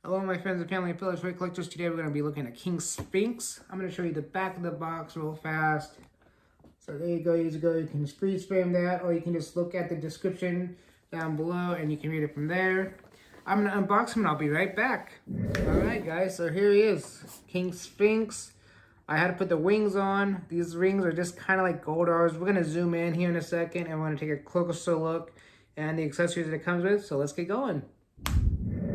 Hello my friends and family and fellow toy collectors. Today we're going to be looking at King Sphinx. I'm going to show you the back of the box real fast. So there you go, You can freeze frame that, or you can just look at the description down below and you can read it from there. I'm going to unbox him and I'll be right back. Alright guys, so here he is. King Sphinx. I had to put the wings on. These rings are just kind of like Goldars. We're going to zoom in here in a second and we're going to take a closer look and the accessories that it comes with. So let's get going.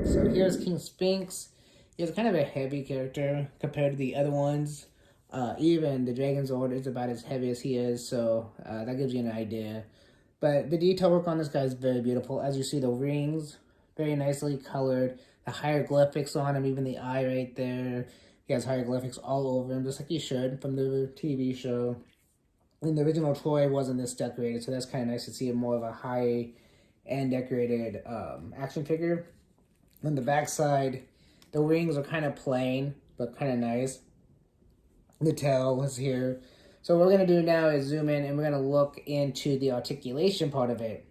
So here's King Sphinx. He's kind of a heavy character compared to the other ones. Even the Megazord is about as heavy as he is, so that gives you an idea. But the detail work on this guy is very beautiful. As you see, the rings, very nicely colored. The hieroglyphics on him, even the eye right there. He has hieroglyphics all over him, just like he should from the TV show. And the original toy wasn't this decorated, so that's kind of nice to see more of a high-end decorated action figure. On the back side, the wings are kind of plain, but kind of nice. The tail is here. So what we're going to do now is zoom in and we're going to look into the articulation part of it.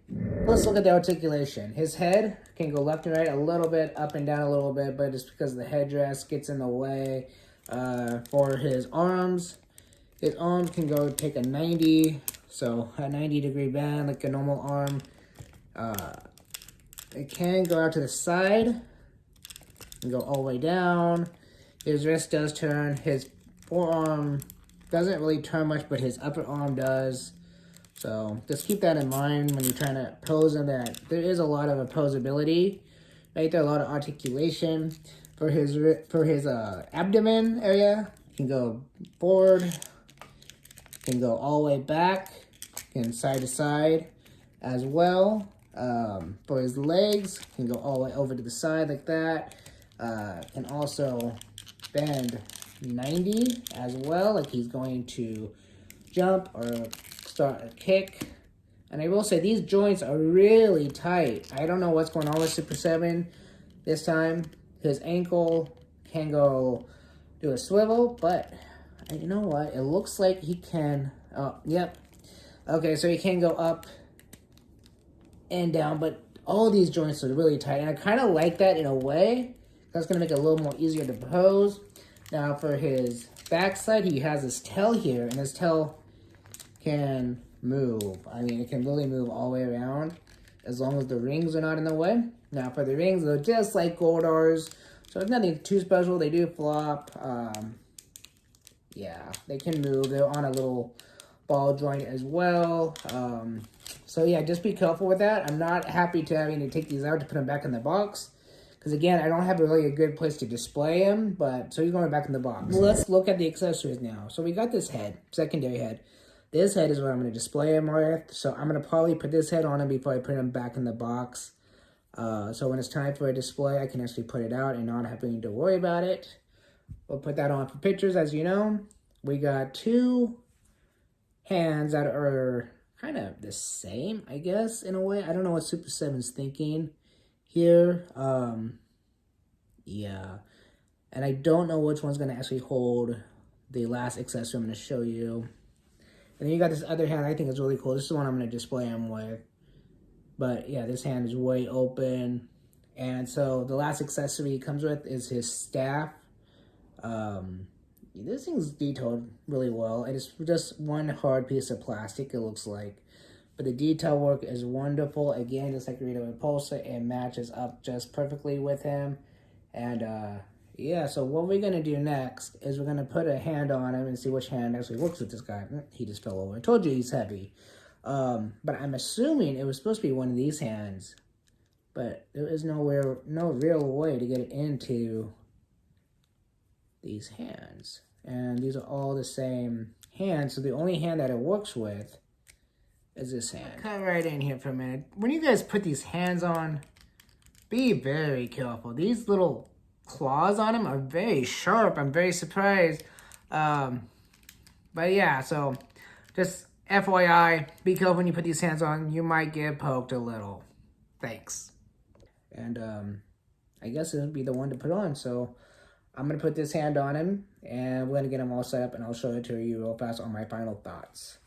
Let's look at the articulation. His head can go left and right a little bit, up and down a little bit, but it's because the headdress gets in the way. For his arms can go take a 90, so a 90-degree bend like a normal arm. It can go out to the side and go all the way down. His wrist does turn. His forearm doesn't really turn much, but his upper arm does. So just keep that in mind when you're trying to pose him, that there is a lot of posability right there, a lot of articulation. For his abdomen area, can go forward, can go all the way back, and side to side as well. For his legs, can go all the way over to the side like that. Can also bend 90 as well, like he's going to jump or start a kick. And I will say these joints are really tight. I don't know what's going on with Super 7 this time. His ankle can go do a swivel, but you know what? It looks like he can, yep. Okay, so he can go up and down, but all these joints are really tight, and I kind of like that in a way. That's going to make it a little more easier to pose. Now for his backside, he has his tail here, and his tail can move. I mean, it can really move all the way around as long as the rings are not in the way. Now for the rings, they're just like Goldars, so it's nothing too special. They do flop. Yeah, they can move. They're on a little ball joint as well. So yeah, just be careful with that. I'm not happy to having to take these out to put them back in the box. Because again, I don't have really a good place to display him, but so he's going back in the box. Let's look at the accessories now. So we got this head, secondary head. This head is what I'm going to display him with. So I'm going to probably put this head on him before I put him back in the box. So when it's time for a display, I can actually put it out and not having to worry about it. We'll put that on for pictures, as you know. We got two hands that are kind of the same, I guess, in a way. I don't know what Super 7's thinking here. Yeah. And I don't know which one's going to actually hold the last accessory I'm going to show you. And then you got this other hand I think is really cool. This is the one I'm going to display him with. But yeah, this hand is way open. And so the last accessory he comes with is his staff. This thing's detailed really well. It is just one hard piece of plastic, it looks like. But the detail work is wonderful. Again, just like Rita Repulsa, it matches up just perfectly with him. And yeah, so what we're going to do next is we're going to put a hand on him and see which hand actually works with this guy. He just fell over. I told you he's heavy. But I'm assuming it was supposed to be one of these hands. But there is no real way to get it into these hands. And these are all the same hands. So the only hand that it works with is this hand. Cut right in here for a minute. When you guys put these hands on, be very careful. These little claws on them are very sharp. I'm very surprised. But yeah, so just FYI, be careful when you put these hands on. You might get poked a little. Thanks. And I guess it would be the one to put on. So I'm going to put this hand on him, and we're going to get him all set up, and I'll show it to you real fast on my final thoughts.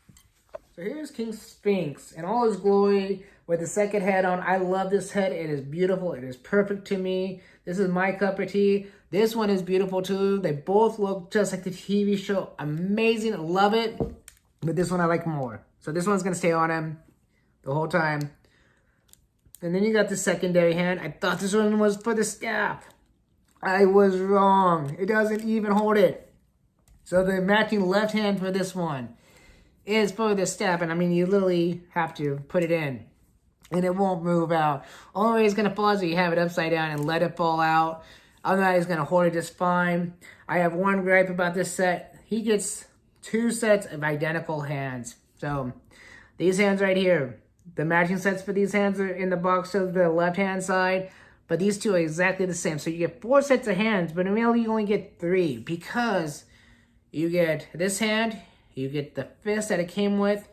So here's King Sphinx in all his glory with the second head on. I love this head. It is beautiful. It is perfect to me. This is my cup of tea. This one is beautiful too. They both look just like the TV show. Amazing. Love it. But this one I like more. So this one's going to stay on him the whole time. And then you got the secondary hand. I thought this one was for the staff. I was wrong. It doesn't even hold it. So the matching left hand for this one is for the staff. And I mean, you literally have to put it in. And it won't move out. Only way it's going to fall is if you have it upside down and let it fall out. Otherwise, it's going to hold it just fine. I have one gripe about this set. He gets 2 sets of identical hands. So these hands right here, the matching sets for these hands are in the box to the left-hand side. But these two are exactly the same. So you get 4 sets of hands, but in reality you only get 3. Because you get this hand, you get the fist that it came with,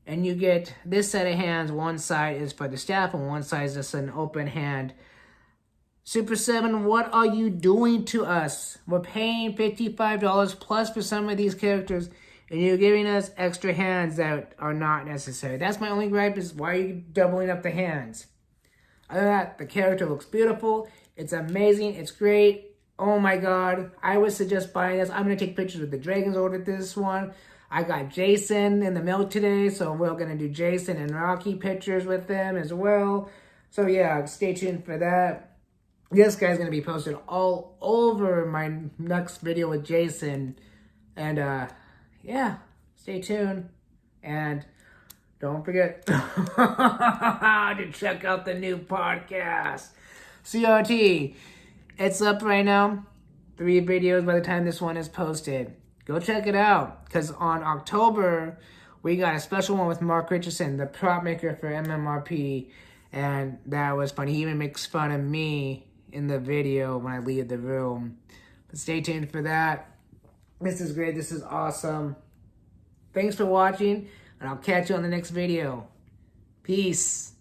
and you get this set of hands. One side is for the staff, and one side is just an open hand. Super 7, what are you doing to us? We're paying $55 plus for some of these characters, and you're giving us extra hands that are not necessary. That's my only gripe, is why are you doubling up the hands? Other than that, the character looks beautiful. It's amazing. It's great. Oh my god. I would suggest buying this. I'm going to take pictures with the Megazord with this one. I got Jason in the mail today, so we're going to do Jason and Rocky pictures with them as well. So yeah, stay tuned for that. This guy's going to be posted all over my next video with Jason. And yeah, stay tuned. And don't forget to check out the new podcast, CRT. It's up right now. 3 videos by the time this one is posted. Go check it out. Because on October, we got a special one with Mark Richardson, the prop maker for MMRP. And that was funny. He even makes fun of me in the video when I leave the room. But stay tuned for that. This is great. This is awesome. Thanks for watching. And I'll catch you on the next video. Peace.